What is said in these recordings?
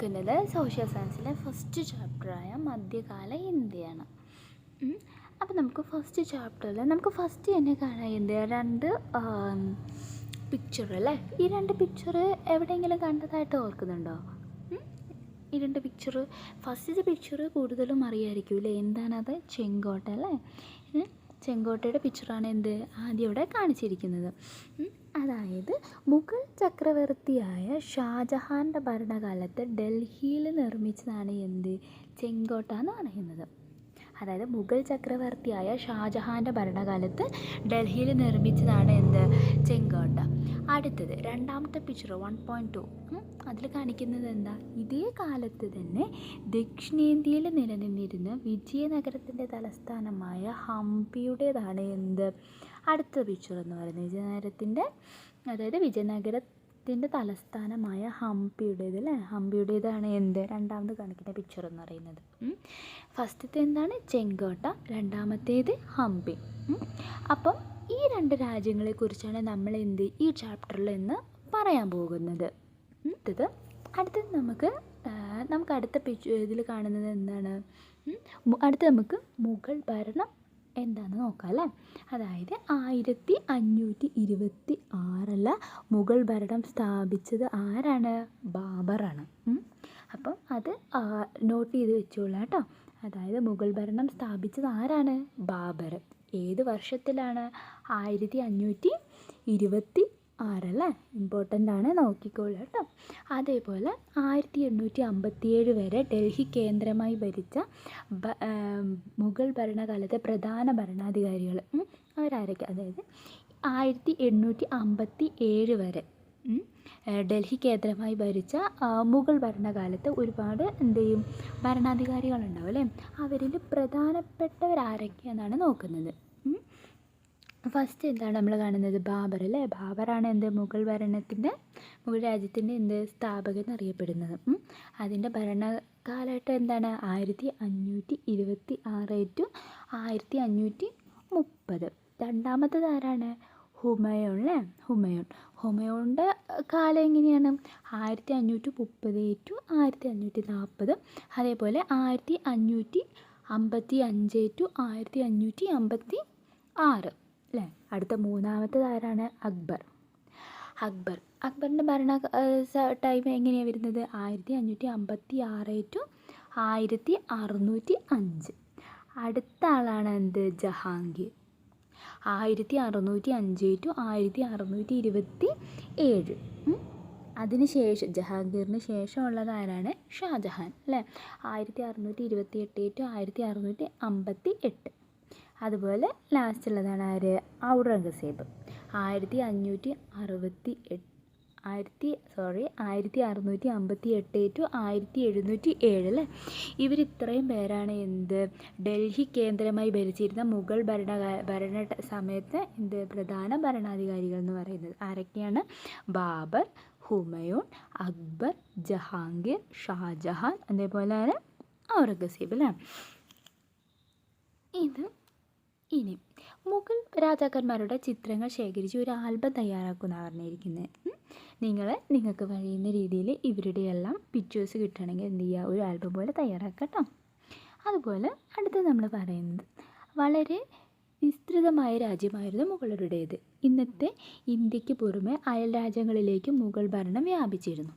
നോക്കുന്നത് social സയൻസിലെ first ചാപ്റ്ററായ മധ്യകാല ഇന്ത്യയാണ്. അപ്പോൾ നമുക്ക് ഫസ്റ്റ് ചാപ്റ്ററിൽ നമുക്ക് ഫസ്റ്റ് തന്നെ കാണാൻ എന്ത് രണ്ട് പിക്ചർ അല്ലേ. ഈ രണ്ട് പിക്ചർ എവിടെയെങ്കിലും കണ്ടതായിട്ട് ഓർക്കുന്നുണ്ടോ? ഈ രണ്ട് പിക്ചർ, ഫസ്റ്റത്തെ പിക്ചർ കൂടുതലും അറിയാമായിരിക്കും അല്ലേ. എന്താണത്? ചെങ്കോട്ട അല്ലേ. ചെങ്കോട്ടയുടെ പിക്ചറാണ് എന്ത് ആദ്യം ഇവിടെ കാണിച്ചിരിക്കുന്നത്. അതായത് മുഗൾ ചക്രവർത്തിയായ ഷാജഹാൻ്റെ ഭരണകാലത്ത് ഡൽഹിയിൽ നിർമ്മിച്ചതാണ് എന്ത് ചെങ്കോട്ട എന്ന് പറയുന്നത്. അതായത് മുഗൾ ചക്രവർത്തിയായ ഷാജഹാൻ്റെ ഭരണകാലത്ത് ഡൽഹിയിൽ നിർമ്മിച്ചതാണ് എന്ത് ചെങ്കോട്ട. അടുത്തത് രണ്ടാമത്തെ പിക്ചർ 1.2. അതിൽ കാണിക്കുന്നത് എന്താ? ഇതേ കാലത്ത് തന്നെ ദക്ഷിണേന്ത്യയിൽ നിലനിന്നിരുന്ന വിജയനഗരത്തിൻ്റെ തലസ്ഥാനമായ ഹംപിയുടേതാണ് എന്ത് അടുത്ത പിക്ചർ എന്ന് പറയുന്നത്. വിജയനഗരത്തിൻ്റെ തലസ്ഥാനമായ ഹംപിയുടേത് അല്ലേ. ഹംപിയുടേതാണ് എന്ത് രണ്ടാമത് കാണിക്കുന്ന പിക്ചർ എന്ന് പറയുന്നത്. ഫസ്റ്റത്തെ എന്താണ്? ചെങ്കോട്ട, രണ്ടാമത്തേത് ഹംപി. അപ്പം ഈ രണ്ട് രാജ്യങ്ങളെക്കുറിച്ചാണ് നമ്മൾ ഈ ചാപ്റ്ററിൽ ഇന്ന് പറയാൻ പോകുന്നത്. അടുത്തത് നമുക്ക് അടുത്ത ഇതിൽ കാണുന്നത് എന്താണ്? അടുത്ത് നമുക്ക് മുഗൾ ഭരണം എന്താണെന്ന് നോക്കാം അല്ലേ. അതായത് 1526 മുഗൾ ഭരണം സ്ഥാപിച്ചത് ആരാണ്? ബാബറാണ്. അപ്പം അത് നോട്ട് ചെയ്ത് വെച്ചോളാം കേട്ടോ. അതായത് മുഗൾ ഭരണം സ്ഥാപിച്ചത് ആരാണ്? ബാബർ. ഏത് വർഷത്തിലാണ്? 1526 അല്ലേ. ഇമ്പോർട്ടൻ്റ് ആണ്, നോക്കിക്കോളൂ കേട്ടോ. അതേപോലെ 1857 വരെ ഡൽഹി കേന്ദ്രമായി ഭരിച്ച മുഗൾ ഭരണകാലത്തെ പ്രധാന ഭരണാധികാരികൾ അവരാരൊക്കെ? അതായത് 1857 വരെ ഡൽഹി കേന്ദ്രമായി ഭരിച്ച മുഗൾ ഭരണകാലത്ത് ഒരുപാട് ഭരണാധികാരികളുണ്ടാവും അല്ലേ. അവരിൽ പ്രധാനപ്പെട്ടവരാരൊക്കെയെന്നാണ് നോക്കുന്നത്. ഫസ്റ്റ് എന്താണ് നമ്മൾ കാണുന്നത്? ബാബർ അല്ലേ. ബാബറാണ് മുഗൾ രാജ്യത്തിൻ്റെ സ്ഥാപകൻ എന്നറിയപ്പെടുന്നത്. അതിൻ്റെ ഭരണകാലഘട്ടം എന്താണ്? 1526 to 1530. രണ്ടാമത്തത് ആരാണ്? ഹുമയൂൺ അല്ലേ. ഹുമയൂണിൻ്റെ കാലം എങ്ങനെയാണ്? 1530 to 1540. അതേപോലെ 1555 to 1556 അല്ലേ. അടുത്ത മൂന്നാമത്തത് ആരാണ്? അക്ബറിൻ്റെ ഭരണ ടൈം എങ്ങനെയാണ് വരുന്നത്? 1556 to 1605. അടുത്ത ആളാണ് ജഹാംഗീർ. 1605 to 1627. അതിനുശേഷം ജഹാംഗീറിന് ശേഷമുള്ളത് ആരാണ്? ഷാജഹാൻ അല്ലേ. 1628 to 1658. അതുപോലെ ലാസ്റ്റ് ഉള്ളതാണ് ആര്? ഔറംഗസേബ്. 1658 to 1707 അല്ലേ. ഇവരിത്രയും പേരാണ് ഡൽഹി കേന്ദ്രമായി ഭരിച്ചിരുന്ന മുഗൾ ഭരണ സമയത്ത് പ്രധാന ഭരണാധികാരികൾ എന്ന് പറയുന്നത്. ആരൊക്കെയാണ്? ബാബർ, ഹുമയൂൺ, അക്ബർ, ജഹാംഗീർ, ഷാജഹാൻ, അതേപോലെ ഔറംഗസേബ് അല്ലേ. ഇനി മുഗൾ രാജാക്കന്മാരുടെ ചിത്രങ്ങൾ ശേഖരിച്ച് ഒരു ആൽബം തയ്യാറാക്കുമെന്നാണ് പറഞ്ഞിരിക്കുന്നത്. നിങ്ങൾക്ക് കഴിയുന്ന രീതിയിൽ ഇവരുടെ എല്ലാം പിക്ചേഴ്സ് കിട്ടണമെങ്കിൽ എന്ത് ചെയ്യുക? ഒരു ആൽബം പോലെ തയ്യാറാക്കട്ടോ. അതുപോലെ അടുത്ത് നമ്മൾ പറയുന്നത് വളരെ വിസ്തൃതമായ രാജ്യമായിരുന്നു മുഗളരുടേത്. ഇന്നത്തെ ഇന്ത്യക്ക് പുറമെ അയൽ രാജ്യങ്ങളിലേക്ക് മുഗൾ ഭരണം വ്യാപിച്ചിരുന്നു.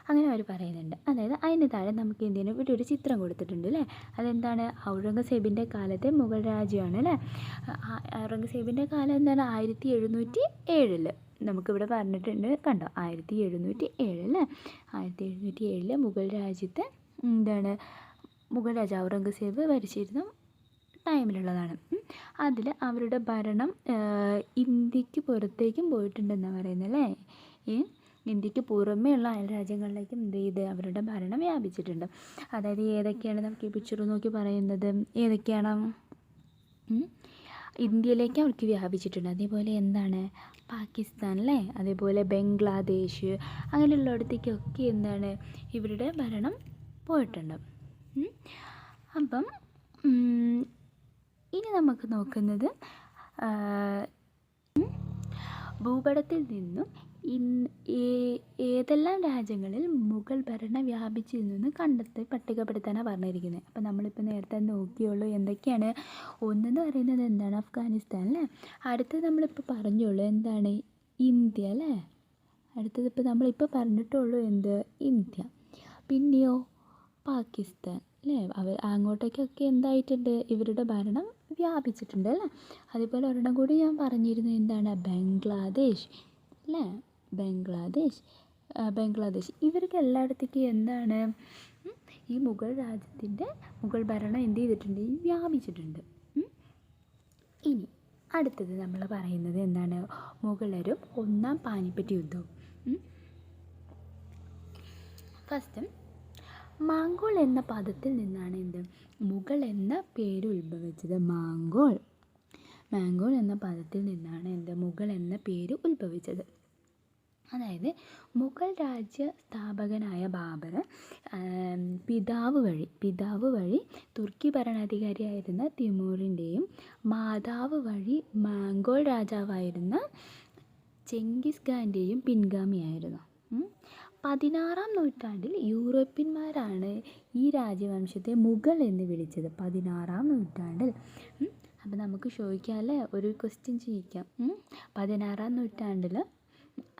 അങ്ങനെ അവർ പറയുന്നുണ്ട്. അതായത് അതിന് താഴെ നമുക്ക് ഇന്ത്യയിൽ ഇവിടെ ഒരു ചിത്രം കൊടുത്തിട്ടുണ്ട് അല്ലേ. അതെന്താണ്? ഔറംഗസേബിൻ്റെ കാലത്തെ മുഗൾ രാജ്യമാണ് അല്ലേ. ഔറംഗസേബിൻ്റെ കാലം എന്താണ്? 1707 നമുക്കിവിടെ പറഞ്ഞിട്ടുണ്ട് കണ്ടോ. 1707 അല്ലേ. 1707 മുഗൾ രാജ്യത്തെ മുഗൾ രാജ ഔറംഗസേബ് ഭരിച്ചിരുന്ന ടൈമിലുള്ളതാണ്. അതിൽ അവരുടെ ഭരണം ഇന്ത്യക്ക് പുറത്തേക്കും പോയിട്ടുണ്ടെന്നാണ് പറയുന്നത് അല്ലേ. ഇന്ത്യക്ക് പുറമേയുള്ള അയൽ രാജ്യങ്ങളിലേക്കും അവരുടെ ഭരണം വ്യാപിച്ചിട്ടുണ്ട്. അതായത് ഏതൊക്കെയാണ്? നമുക്ക് ഈ പിക്ചർ നോക്കി പറയുന്നത് ഏതൊക്കെയാണ്? ഇന്ത്യയിലേക്ക് അവർക്ക് വ്യാപിച്ചിട്ടുണ്ട്. അതേപോലെ പാകിസ്ഥാൻ അല്ലേ. അതേപോലെ ബംഗ്ലാദേശ് അങ്ങനെയുള്ളിടത്തേക്കൊക്കെ ഇവരുടെ ഭരണം പോയിട്ടുണ്ട്. അപ്പം ഇനി നമുക്ക് നോക്കുന്നത് ഭൂപടത്തിൽ നിന്നും ഇൻ ഏതെല്ലാം രാജ്യങ്ങളിൽ മുഗൾ ഭരണം വ്യാപിച്ചിരുന്നു പട്ടികപ്പെടുത്താനാണ് പറഞ്ഞിരിക്കുന്നത്. അപ്പോൾ നമ്മളിപ്പോൾ നേരത്തെ നോക്കിയുള്ളൂ എന്തൊക്കെയാണ്. ഒന്നെന്ന് പറയുന്നത് എന്താണ്, അഫ്ഗാനിസ്ഥാൻ അല്ലേ. അടുത്തത് നമ്മളിപ്പോൾ പറഞ്ഞുള്ളൂ എന്താണ്, ഇന്ത്യ അല്ലേ. അടുത്തതിപ്പോൾ നമ്മളിപ്പോൾ പറഞ്ഞിട്ടുള്ളൂ എന്ത്, ഇന്ത്യ. പിന്നെയോ പാകിസ്ഥാൻ അല്ലേ. അങ്ങോട്ടേക്കൊക്കെ എന്തായിട്ടുണ്ട്, ഇവരുടെ ഭരണം വ്യാപിച്ചിട്ടുണ്ട് അല്ലേ. അതുപോലെ ഒരെണ്ണം കൂടി ഞാൻ പറഞ്ഞിരുന്നു, എന്താണ്, ബംഗ്ലാദേശ് അല്ലേ. ബംഗ്ലാദേശ് ഇവർക്ക് എല്ലായിടത്തേക്കും എന്താണ്, ഈ മുഗൾ ഭരണം എന്ത് ചെയ്തിട്ടുണ്ട്, വ്യാപിച്ചിട്ടുണ്ട്. ഇനി അടുത്തത് നമ്മൾ പറയുന്നത് എന്താണ്, മുഗളരും ഒന്നാം പാനിപ്പറ്റ് യുദ്ധവും. ഫസ്റ്റ് മാംഗോൾ എന്ന പദത്തിൽ നിന്നാണ് എന്ത്, മുഗൾ എന്ന പേര് ഉത്ഭവിച്ചത്. മാംഗോൾ എന്ന പദത്തിൽ നിന്നാണ് എന്ത്, മുഗൾ എന്ന പേര് ഉത്ഭവിച്ചത്. അതായത് മുഗൾ രാജ്യ സ്ഥാപകനായ ബാബർ പിതാവ് വഴി തുർക്കി ഭരണാധികാരിയായിരുന്ന തിമൂറിൻ്റെയും മാതാവ് വഴി മാംഗോൾ രാജാവായിരുന്ന ചെങ്കിസ് ഖാൻ്റെയും പിൻഗാമിയായിരുന്നു. 16-ാം നൂറ്റാണ്ടിൽ യൂറോപ്യന്മാരാണ് ഈ രാജവംശത്തെ മുഗൾ എന്ന് വിളിച്ചത്. 16-ാം നൂറ്റാണ്ടിൽ. അപ്പോൾ നമുക്ക് ചോദിക്കാമല്ലേ, ഒരു ക്വസ്റ്റ്യൻ ചോദിക്കാം. 16-ാം നൂറ്റാണ്ടിൽ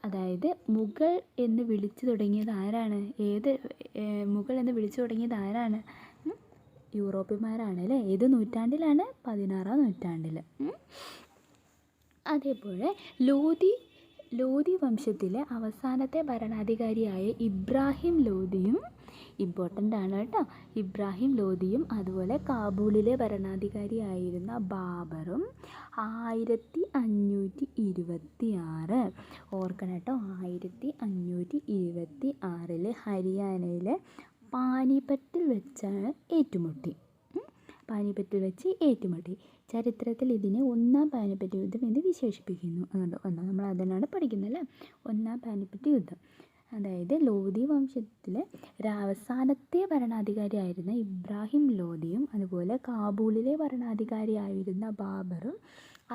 അതായത് മുഗൾ എന്ന് വിളിച്ചു തുടങ്ങിയത് ആരാണ്, മുഗൾ എന്ന് വിളിച്ചു തുടങ്ങിയത് ആരാണ്, യൂറോപ്യന്മാരാണ് അല്ലേ. ഏത് നൂറ്റാണ്ടിലാണ്, 16-ാം നൂറ്റാണ്ടിൽ. അതേപോലെ ലോധി വംശത്തിലെ അവസാനത്തെ ഭരണാധികാരിയായ ഇബ്രാഹിം ലോധിയും ഇമ്പോർട്ടൻ്റ് ആണ് കേട്ടോ. ഇബ്രാഹിം ലോധിയും അതുപോലെ കാബൂളിലെ ഭരണാധികാരിയായിരുന്ന ബാബറും 1526 ഓർക്കണം കേട്ടോ. 1526 ഹരിയാനയിലെ പാനിപ്പറ്റിൽ വെച്ചാണ് ഏറ്റുമുട്ടി. ചരിത്രത്തിൽ ഇതിനെ ഒന്നാം പാനിപ്പറ്റ് യുദ്ധം എന്ന് വിശേഷിപ്പിക്കുന്നു. നമ്മൾ അതിനാണ് പഠിക്കുന്നത് അല്ലേ, ഒന്നാം പാനിപ്പറ്റ് യുദ്ധം. അതായത് ലോധി വംശത്തിലെ അവസാനത്തെ ഭരണാധികാരിയായിരുന്ന ഇബ്രാഹിം ലോധിയും അതുപോലെ കാബൂളിലെ ഭരണാധികാരിയായിരുന്ന ബാബറും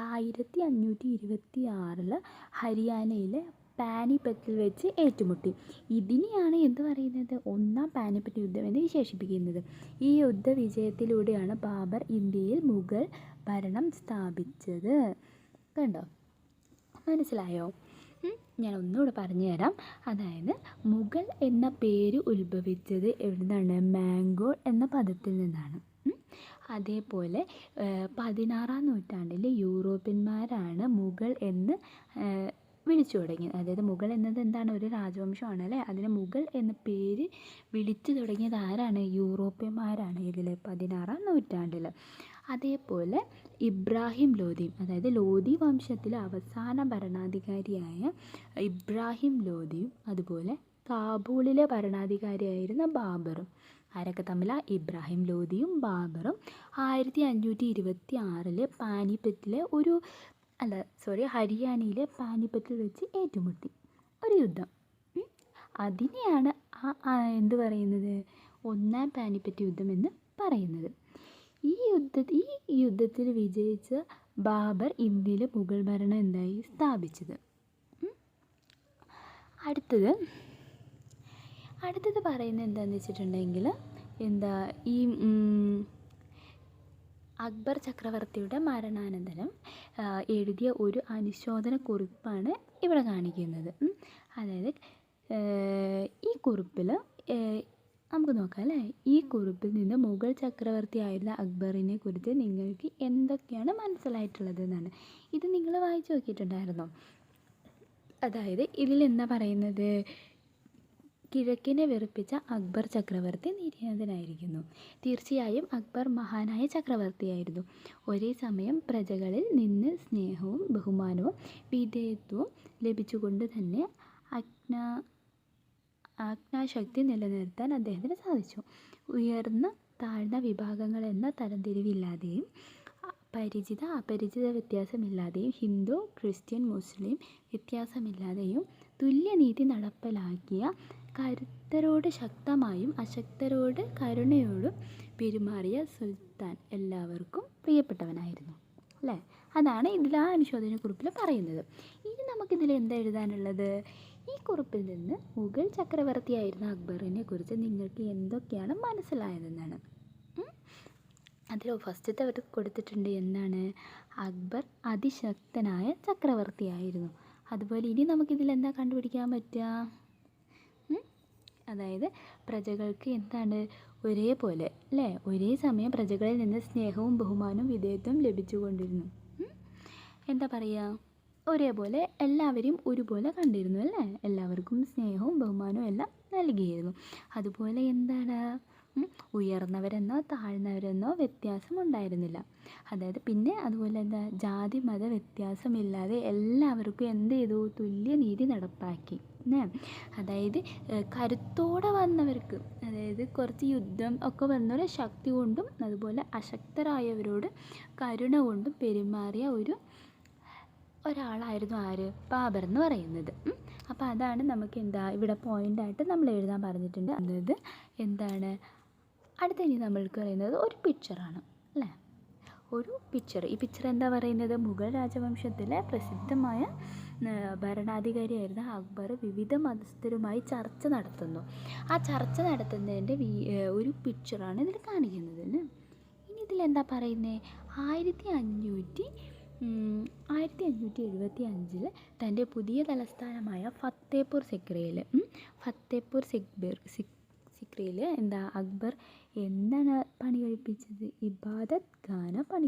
1526 ഹരിയാനയിലെ പാനിപ്പറ്റിൽ വെച്ച് ഏറ്റുമുട്ടി. ഇതിനെയാണ് എന്ത് പറയുന്നത്, ഒന്നാം പാനിപ്പറ്റ് യുദ്ധം എന്ന് വിശേഷിപ്പിക്കുന്നത്. ഈ യുദ്ധ വിജയത്തിലൂടെയാണ് ബാബർ ഇന്ത്യയിൽ മുഗൾ ഭരണം സ്ഥാപിച്ചത്. കണ്ടോ, മനസ്സിലായോ? ഞാൻ ഒന്നുകൂടെ പറഞ്ഞു തരാം. അതായത് മുഗൾ എന്ന പേര് ഉത്ഭവിച്ചത് എവിടുന്നാണ്, മാംഗോൾ എന്ന പദത്തിൽ നിന്നാണ്. അതേപോലെ 16-ാം നൂറ്റാണ്ടിൽ യൂറോപ്യന്മാരാണ് മുഗൾ എന്ന് വിളിച്ചു തുടങ്ങിയത്. അതായത് മുഗൾ എന്നത് എന്താണ്, ഒരു രാജവംശമാണ് അല്ലേ. അതിന് മുഗൾ എന്ന പേര് വിളിച്ചു തുടങ്ങിയത് ആരാണ്, യൂറോപ്യന്മാരാണ്. ഇതിൽ 16-ാം നൂറ്റാണ്ടിൽ. അതേപോലെ ഇബ്രാഹിം ലോധിയും, അതായത് ലോധി വംശത്തിലെ അവസാന ഭരണാധികാരിയായ ഇബ്രാഹിം ലോധിയും അതുപോലെ കാബൂളിലെ ഭരണാധികാരിയായിരുന്ന ബാബറും, ആരൊക്കെ തമ്മിലാണ്, ഇബ്രാഹിം ലോധിയും ബാബറും 1526 പാനിപ്പറ്റിലെ ഹരിയാനയിലെ പാനിപ്പറ്റിൽ വെച്ച് ഏറ്റുമുട്ടി ഒരു യുദ്ധം. അതിനെയാണ് എന്ത് പറയുന്നത്, ഒന്നാം പാനിപ്പറ്റ് യുദ്ധം എന്ന് പറയുന്നത്. ഈ യുദ്ധത്തിൽ വിജയിച്ച ബാബർ ഇന്ത്യയിലെ മുഗൾ ഭരണം സ്ഥാപിച്ചത്. അടുത്തത് പറയുന്നത് എന്താണെന്ന് വെച്ചിട്ടുണ്ടെങ്കിൽ ഈ അക്ബർ ചക്രവർത്തിയുടെ മരണാനന്തരം എഴുതിയ ഒരു അനുശോചന കുറിപ്പാണ് ഇവിടെ കാണിക്കുന്നത്. അതായത് ഈ കുറിപ്പിൽ നമുക്ക് നോക്കാം അല്ലേ. ഈ കുറിപ്പിൽ നിന്ന് മുഗൾ ചക്രവർത്തിയായിരുന്ന അക്ബറിനെ കുറിച്ച് നിങ്ങൾക്ക് എന്തൊക്കെയാണ് മനസ്സിലായിട്ടുള്ളത് എന്നാണ്. ഇത് നിങ്ങൾ വായിച്ചു നോക്കിയിട്ടുണ്ടായിരുന്നോ? അതായത് ഇതിൽ എന്താ പറയുന്നത്, കിഴക്കിനെ വെറുപ്പിച്ച അക്ബർ ചക്രവർത്തി നിര്യാതനായിരിക്കുന്നു. തീർച്ചയായും അക്ബർ മഹാനായ ചക്രവർത്തിയായിരുന്നു. ഒരേ സമയം പ്രജകളിൽ നിന്ന് സ്നേഹവും ബഹുമാനവും വിധേയത്വവും ലഭിച്ചുകൊണ്ട് തന്നെ ആജ്ഞാശക്തി നിലനിർത്താൻ അദ്ദേഹത്തിന് സാധിച്ചു. ഉയർന്ന താഴ്ന്ന വിഭാഗങ്ങൾ എന്ന തരംതിരിവില്ലാതെയും പരിചിത അപരിചിത വ്യത്യാസമില്ലാതെയും ഹിന്ദു ക്രിസ്ത്യൻ മുസ്ലിം വ്യത്യാസമില്ലാതെയും തുല്യനീതി നടപ്പിലാക്കിയ കരുത്തരോട് ശക്തമായും അശക്തരോട് കരുണയോടും പെരുമാറിയ സുൽത്താൻ എല്ലാവർക്കും പ്രിയപ്പെട്ടവനായിരുന്നു അല്ലേ. അതാണ് ഇതിൽ ആ അനുശോചനക്കുറിപ്പിൽ പറയുന്നത്. ഇനി നമുക്കിതിൽ എന്താ എഴുതാനുള്ളത്? ഈ കുറിപ്പിൽ നിന്ന് മുഗൾ ചക്രവർത്തിയായിരുന്ന അക്ബറിനെ കുറിച്ച് നിങ്ങൾക്ക് എന്തൊക്കെയാണ് മനസ്സിലായതെന്നാണ്. അതിൽ ഫസ്റ്റത്തെ അവർ കൊടുത്തിട്ടുണ്ട് എന്താണ്? അക്ബർ അതിശക്തനായ ചക്രവർത്തിയായിരുന്നു. അതുപോലെ ഇനി നമുക്കിതിൽ എന്താ കണ്ടുപിടിക്കാൻ പറ്റുക? അതായത് പ്രജകൾക്ക് എന്താണ് ഒരേപോലെ അല്ലേ, ഒരേ സമയം പ്രജകളിൽ നിന്ന് സ്നേഹവും ബഹുമാനവും വിധേയത്വം ലഭിച്ചുകൊണ്ടിരുന്നു. എന്താ പറയുക, ഒരേപോലെ എല്ലാവരെയും ഒരുപോലെ കണ്ടിരുന്നു അല്ലേ, എല്ലാവർക്കും സ്നേഹവും ബഹുമാനവും എല്ലാം നൽകിയിരുന്നു. അതുപോലെ എന്താണ്, ഉയർന്നവരെന്നോ താഴ്ന്നവരെന്നോ വ്യത്യാസം ഉണ്ടായിരുന്നില്ല. അതായത് പിന്നെ അതുപോലെ എന്താ, ജാതി മത വ്യത്യാസമില്ലാതെ എല്ലാവർക്കും എന്ത് ചെയ്തു, തുല്യനീതി നടപ്പാക്കി. അതായത് കരുത്തോടെ വന്നവർക്ക്, അതായത് കുറച്ച് യുദ്ധം ഒക്കെ വന്നവരെ ശക്തി കൊണ്ടും അതുപോലെ അശക്തരായവരോട് കരുണ കൊണ്ടും പെരുമാറിയ ഒരാളായിരുന്നു ആര്? ബാബർ എന്ന് പറയുന്നത്. അപ്പോൾ അതാണ് നമുക്ക് എന്താ ഇവിടെ പോയിൻ്റായിട്ട് നമ്മൾ എഴുതാൻ പറഞ്ഞിട്ടുണ്ട്. അതായത് എന്താണ് അടുത്ത ഇനി നമ്മൾക്ക് പറയുന്നത് ഒരു പിക്ചറാണ് അല്ലേ, ഒരു പിക്ചർ. ഈ പിക്ചർ എന്താ പറയുന്നത്? മുഗൾ രാജവംശത്തിലെ പ്രസിദ്ധമായ ഭരണാധികാരിയായിരുന്ന അക്ബർ വിവിധ മതസ്ഥരുമായി ചർച്ച നടത്തുന്നു. ആ ചർച്ച നടത്തുന്നതിൻ്റെ ഒരു പിക്ചറാണ് ഇതിൽ കാണിക്കുന്നത്. ഇനി ഇതിലെന്താ പറയുന്നത്? 1575 തൻ്റെ പുതിയ തലസ്ഥാനമായ ഫത്തേപൂർ സിക്രിയിൽ എന്താ അക്ബർ എന്താണ് പണി കഴിപ്പിച്ചത്? ഇബാദത്ത് ഖാന പണി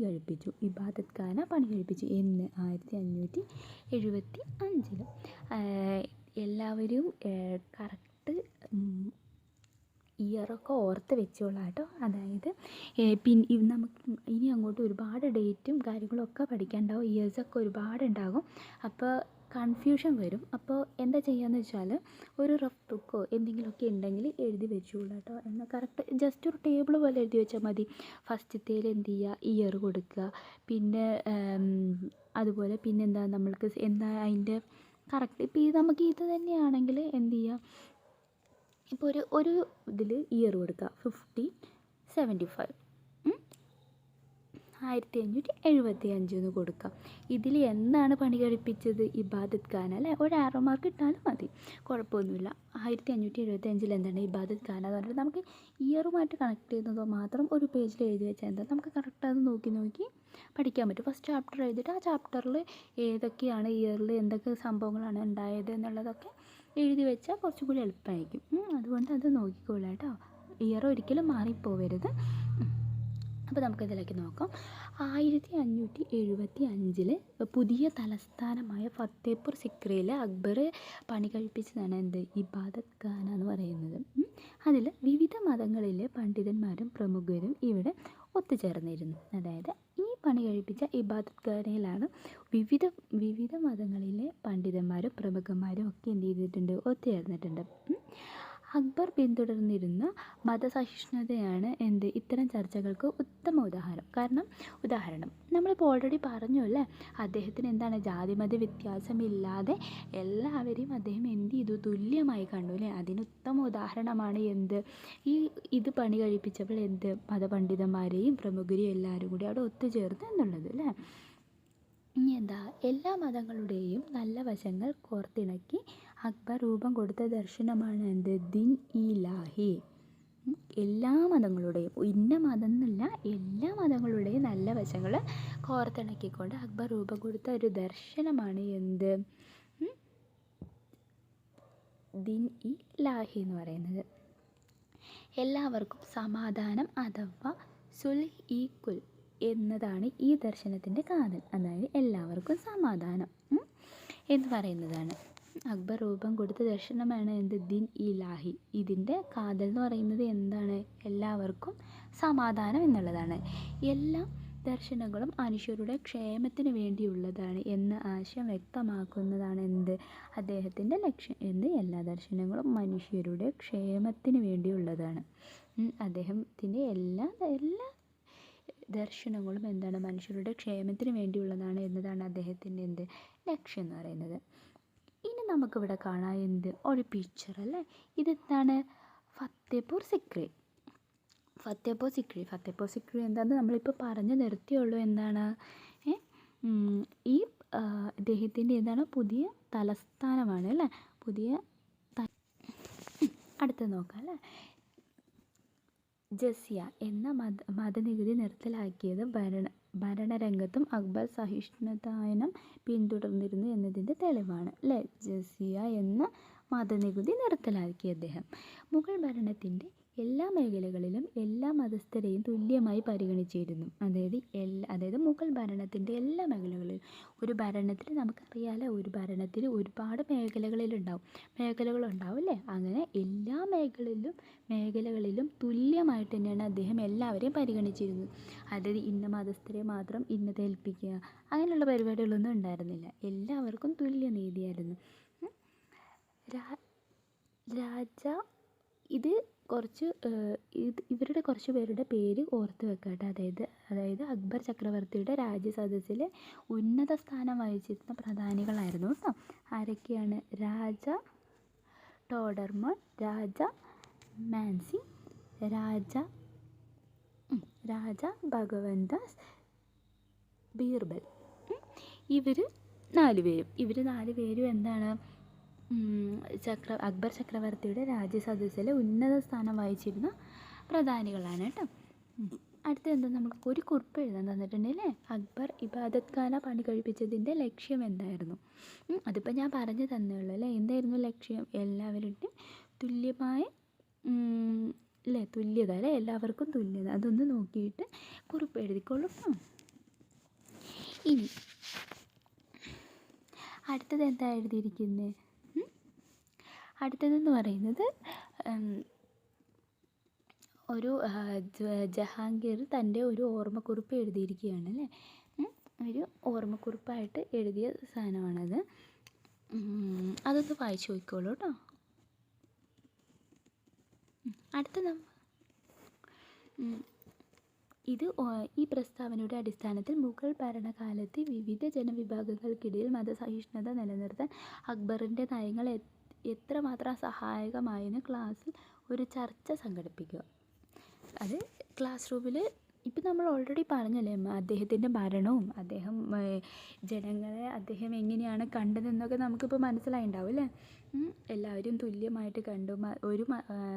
കഴിപ്പിച്ചു എന്ന് 1575. എല്ലാവരും കറക്റ്റ് ഇയറൊക്കെ ഓർത്ത് വെച്ചോളാം കേട്ടോ. അതായത് നമുക്ക് ഇനി അങ്ങോട്ട് ഒരുപാട് ഡേറ്റും കാര്യങ്ങളൊക്കെ പഠിക്കാനുണ്ടാവും, ഇയേഴ്സൊക്കെ ഒരുപാടുണ്ടാകും. അപ്പോൾ കൺഫ്യൂഷൻ വരും. അപ്പോൾ എന്താ ചെയ്യുകയെന്ന് വെച്ചാൽ ഒരു റഫ് ബുക്കോ എന്തെങ്കിലുമൊക്കെ ഉണ്ടെങ്കിൽ എഴുതി വെച്ചോളൂ കേട്ടോ. എന്നാൽ കറക്റ്റ് ജസ്റ്റ് ഒരു ടേബിൾ പോലെ എഴുതി വെച്ചാൽ മതി. ഫസ്റ്റത്തേൽ എന്ത് ചെയ്യുക, ഇയർ കൊടുക്കുക. പിന്നെ അതുപോലെ പിന്നെന്താ നമ്മൾക്ക് എന്താ അതിൻ്റെ കറക്റ്റ്, ഇപ്പോൾ നമുക്ക് ഇത് തന്നെയാണെങ്കിൽ എന്ത് ചെയ്യുക, ഇപ്പോൾ ഒരു ഇതിൽ ഇയർ കൊടുക്കുക 1575 1575 എന്ന് കൊടുക്കാം. ഇതിൽ എന്താണ് പണി കഴിപ്പിച്ചത്? ഇബാദത്ത് ഖാന അല്ലേ, ഒരു ആരോ മാർക്ക് ഇട്ടാലും മതി, കുഴപ്പമൊന്നുമില്ല. 1575 എന്താണ് ഇബാദത്ത് ഖാന എന്ന് പറഞ്ഞാൽ നമുക്ക് ഇയറുമായിട്ട് കണക്ട് ചെയ്യുന്നതോ മാത്രം ഒരു പേജിൽ എഴുതി വെച്ചാൽ എന്താ, നമുക്ക് കറക്റ്റ് അത് നോക്കി പഠിക്കാൻ പറ്റും. ഫസ്റ്റ് ചാപ്റ്റർ എഴുതിയിട്ട് ആ ചാപ്റ്ററിൽ ഏതൊക്കെയാണ് ഇയറിൽ എന്തൊക്കെ സംഭവങ്ങളാണ് ഉണ്ടായത് എന്നുള്ളതൊക്കെ എഴുതി വെച്ചാൽ കുറച്ചും കൂടി എളുപ്പമായിരിക്കും. അതുകൊണ്ട് അത് നോക്കിക്കോളാം കേട്ടോ, ഇയർ ഒരിക്കലും മാറിപ്പോവരുത്. അപ്പോൾ നമുക്കിതിലേക്ക് നോക്കാം. 1575 പുതിയ തലസ്ഥാനമായ ഫത്തേപൂർ സിക്രിയിൽ അക്ബർ പണി കഴിപ്പിച്ചതാണ് എന്ത്? ഇബാദത്ത് ഖാന എന്ന് പറയുന്നത്. അതിൽ വിവിധ മതങ്ങളിലെ പണ്ഡിതന്മാരും പ്രമുഖരും ഇവിടെ ഒത്തുചേർന്നിരുന്നു. അതായത് ഈ പണി കഴിപ്പിച്ച ഇബാദത്ത് ഖാനയിലാണ് വിവിധ മതങ്ങളിലെ പണ്ഡിതന്മാരും പ്രമുഖന്മാരും ഒക്കെ എന്ത് ചെയ്തിട്ടുണ്ട്? ഒത്തുചേർന്നിട്ടുണ്ട്. അക്ബർ പിന്തുടർന്നിരുന്ന മതസഹിഷ്ണുതയാണ് ഇത്തരം ചർച്ചകൾക്ക് ഉത്തമ ഉദാഹരണം നമ്മളിപ്പോൾ ഓൾറെഡി പറഞ്ഞു അല്ലേ, അദ്ദേഹത്തിന് എന്താണ് ജാതിമത വ്യത്യാസമില്ലാതെ എല്ലാവരെയും അദ്ദേഹം എന്ത് ചെയ്തു? തുല്യമായി കണ്ടു അല്ലേ. അതിന് ഉത്തമ ഉദാഹരണമാണ് ഇത് പണി കഴിപ്പിച്ചപ്പോൾ മതപണ്ഡിതന്മാരെയും പ്രമുഖരെയും എല്ലാവരും കൂടി അവിടെ ഒത്തുചേർന്നു എന്നുള്ളത് അല്ലേ. ഇനി എല്ലാ മതങ്ങളുടെയും നല്ല വശങ്ങൾ കോർത്തിണക്കി അക്ബർ രൂപം കൊടുത്ത ദർശനമാണ് ദീൻ-ഇ-ഇലാഹി. എല്ലാ മതങ്ങളുടെയും, ഇന്ന മതം എന്നല്ല, എല്ലാ മതങ്ങളുടെയും നല്ല വശങ്ങൾ കോർത്തിണക്കിക്കൊണ്ട് അക്ബർ രൂപം കൊടുത്ത ഒരു ദർശനമാണ് ദീൻ-ഇ-ഇലാഹി എന്ന് പറയുന്നത്. എല്ലാവർക്കും സമാധാനം അഥവാ സുൽഹ്-ഇ-കുൽ എന്നതാണ് ഈ ദർശനത്തിൻ്റെ കാതൽ. അതായത് എല്ലാവർക്കും സമാധാനം എന്ന് പറയുന്നതാണ് അക്ബർ രൂപം കൊടുത്ത ദർശനമാണ് ദീൻ-ഇ-ഇലാഹി. ഇതിൻ്റെ കാതൽ എന്ന് പറയുന്നത് എന്താണ്? എല്ലാവർക്കും സമാധാനം എന്നുള്ളതാണ്. എല്ലാ ദർശനങ്ങളും മനുഷ്യരുടെ ക്ഷേമത്തിന് വേണ്ടിയുള്ളതാണ് എന്ന ആശയം വ്യക്തമാക്കുന്നതാണ് അദ്ദേഹത്തിൻ്റെ ലക്ഷ്യം. എല്ലാ ദർശനങ്ങളും മനുഷ്യരുടെ ക്ഷേമത്തിന് വേണ്ടിയുള്ളതാണ്. അദ്ദേഹത്തിൻ്റെ എല്ലാ ദർശനങ്ങളും എന്താണ്? മനുഷ്യരുടെ ക്ഷേമത്തിന് വേണ്ടിയുള്ളതാണ് എന്നതാണ് അദ്ദേഹത്തിൻ്റെ ലക്ഷ്യം എന്ന് പറയുന്നത്. ഇനി നമുക്കിവിടെ കാണാം ഒരു പിക്ചർ അല്ലേ. ഇതെന്താണ്? ഫത്തേപൂർ സിക്രി എന്താണെന്ന് നമ്മളിപ്പോൾ പറഞ്ഞു നിർത്തിയുള്ളൂ. എന്താണ്? ഈ ഇദ്ദേഹത്തിൻ്റെ എന്താണ് പുതിയ തലസ്ഥാനമാണ് അല്ലേ, പുതിയ അടുത്ത് നോക്കാം അല്ലേ. ജസിയ എന്ന മതനികുതി നിർത്തലാക്കിയത് ഭരണരംഗത്തും അക്ബർ സഹിഷ്ണുതാനം പിന്തുടർന്നിരുന്നു എന്നതിൻ്റെ തെളിവാണ് അല്ലേ. ജസിയ എന്ന മതനികുതി നിർത്തലാക്കിയ അദ്ദേഹം മുഗൾ ഭരണത്തിൻ്റെ എല്ലാ മേഖലകളിലും എല്ലാ മതസ്ഥരെയും തുല്യമായി പരിഗണിച്ചിരുന്നു. അതായത് മുഗൾ ഭരണത്തിൻ്റെ എല്ലാ മേഖലകളിലും, ഒരു ഭരണത്തിൽ നമുക്കറിയാലോ, ഒരു ഭരണത്തിൽ ഒരുപാട് മേഖലകളുണ്ടാവും അല്ലേ. അങ്ങനെ എല്ലാ മേഖലകളിലും തുല്യമായിട്ട് തന്നെയാണ് അദ്ദേഹം എല്ലാവരെയും പരിഗണിച്ചിരുന്നത്. അതായത് ഇന്ന മതസ്ഥരെ മാത്രം ഏൽപ്പിക്കുക അങ്ങനെയുള്ള പരിപാടികളൊന്നും ഉണ്ടായിരുന്നില്ല. എല്ലാവർക്കും തുല്യനീതിയായിരുന്നു. രാജ ഇത് ഇവരുടെ കുറച്ച് പേരുടെ പേര് ഓർത്ത് വെക്കട്ടെ. അതായത് അക്ബർ ചക്രവർത്തിയുടെ രാജസദസ്സിലെ ഉന്നത സ്ഥാനം വഹിച്ചിരുന്ന പ്രധാനികളായിരുന്നു കേട്ടോ. ആരൊക്കെയാണ്? രാജ ടോഡർമൽ, രാജ മാൻസിംഗ്, രാജ ഭഗവന്താസ്, ബീർബൽ. ഇവർ നാലുപേരും എന്താണ്, അക്ബർ ചക്രവർത്തിയുടെ രാജസദസ്സിലെ ഉന്നത സ്ഥാനം വഹിച്ചിരുന്ന പ്രധാനികളാണ് കേട്ടോ. അടുത്ത എന്താ, നമുക്ക് ഒരു കുറിപ്പ് എഴുതാൻ തന്നിട്ടുണ്ടല്ലേ. അക്ബർ ഇബാദത്ത് ഖാന പണി കഴിപ്പിച്ചതിൻ്റെ ലക്ഷ്യം എന്തായിരുന്നു? അതിപ്പോൾ ഞാൻ പറഞ്ഞു തന്നേ ഉള്ളൂ അല്ലേ. എന്തായിരുന്നു ലക്ഷ്യം? എല്ലാവരുടെയും തുല്യമായ തുല്യത അല്ലേ, എല്ലാവർക്കും തുല്യത. അതൊന്ന് നോക്കിയിട്ട് കുറിപ്പ് എഴുതിക്കോളൂ. ഇനി അടുത്തത് എന്താ എഴുതിയിരിക്കുന്നത്? അടുത്തതെന്ന് പറയുന്നത് ഒരു ജഹാംഗീർ തൻ്റെ ഒരു ഓർമ്മക്കുറിപ്പ് എഴുതിയിരിക്കുകയാണ് അല്ലേ. ഒരു ഓർമ്മക്കുറിപ്പായിട്ട് എഴുതിയ സാധനമാണത്. അതൊന്ന് വായിച്ചു നോക്കിക്കോളൂ കേട്ടോ. ഈ പ്രസ്താവനയുടെ അടിസ്ഥാനത്തിൽ മുഗൾ ഭരണകാലത്ത് വിവിധ ജനവിഭാഗങ്ങൾക്കിടയിൽ മതസഹിഷ്ണുത നിലനിർത്താൻ അക്ബറിൻ്റെ നയങ്ങൾ എത്രമാത്രം സഹായകമായെന്ന് ക്ലാസ്സിൽ ഒരു ചർച്ച സംഘടിപ്പിക്കുക. അത് ക്ലാസ് റൂമിൽ ഇപ്പം നമ്മൾ ഓൾറെഡി പറഞ്ഞല്ലേ, അദ്ദേഹത്തിൻ്റെ ഭരണവും അദ്ദേഹം എങ്ങനെയാണ് കണ്ടതെന്നൊക്കെ നമുക്കിപ്പോൾ മനസ്സിലായിട്ടുണ്ടാവും അല്ലേ. എല്ലാവരും തുല്യമായിട്ട് കണ്ടു.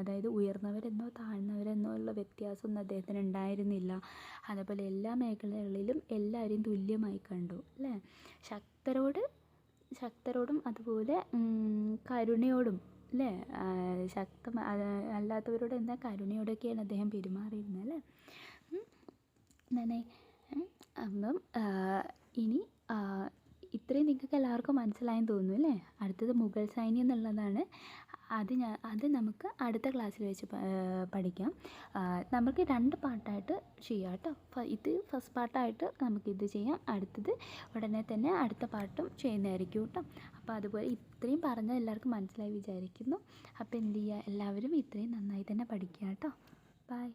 അതായത് ഉയർന്നവരെന്നോ താഴ്ന്നവരെന്നോ ഉള്ള വ്യത്യാസമൊന്നും അദ്ദേഹത്തിന് ഉണ്ടായിരുന്നില്ല. അതേപോലെ എല്ലാ മേഖലകളിലും എല്ലാവരെയും തുല്യമായി കണ്ടു അല്ലേ. ശക്തരോടും അതുപോലെ കരുണയോടും അല്ലേ, അല്ലാത്തവരോട് കരുണയോടൊക്കെയാണ് അദ്ദേഹം പെരുമാറിയിരുന്നത് അല്ലേ. അപ്പം ഇനി ഇത്രയും നിങ്ങൾക്ക് എല്ലാവർക്കും മനസ്സിലായെന്ന് തോന്നുന്നു അല്ലേ. അടുത്തത് മുഗൾ സൈന്യം എന്നുള്ളതാണ്. അത് നമുക്ക് അടുത്ത ക്ലാസ്സിൽ വെച്ച് പഠിക്കാം. നമുക്ക് 2 പാർട്ടായിട്ട് ചെയ്യാം കേട്ടോ. ഇത് ഫസ്റ്റ് പാർട്ടായിട്ട് നമുക്കിത് ചെയ്യാം. അടുത്തത് ഉടനെ തന്നെ അടുത്ത പാർട്ടും ചെയ്യുന്നതായിരിക്കും കേട്ടോ. അപ്പോൾ അതുപോലെ ഇത്രയും പറഞ്ഞാൽ എല്ലാവർക്കും മനസ്സിലായി വിചാരിക്കുന്നു. അപ്പോൾ എന്ത് ചെയ്യുക, എല്ലാവരും ഇത്രയും നന്നായി തന്നെ പഠിക്കുക കേട്ടോ. ബൈ.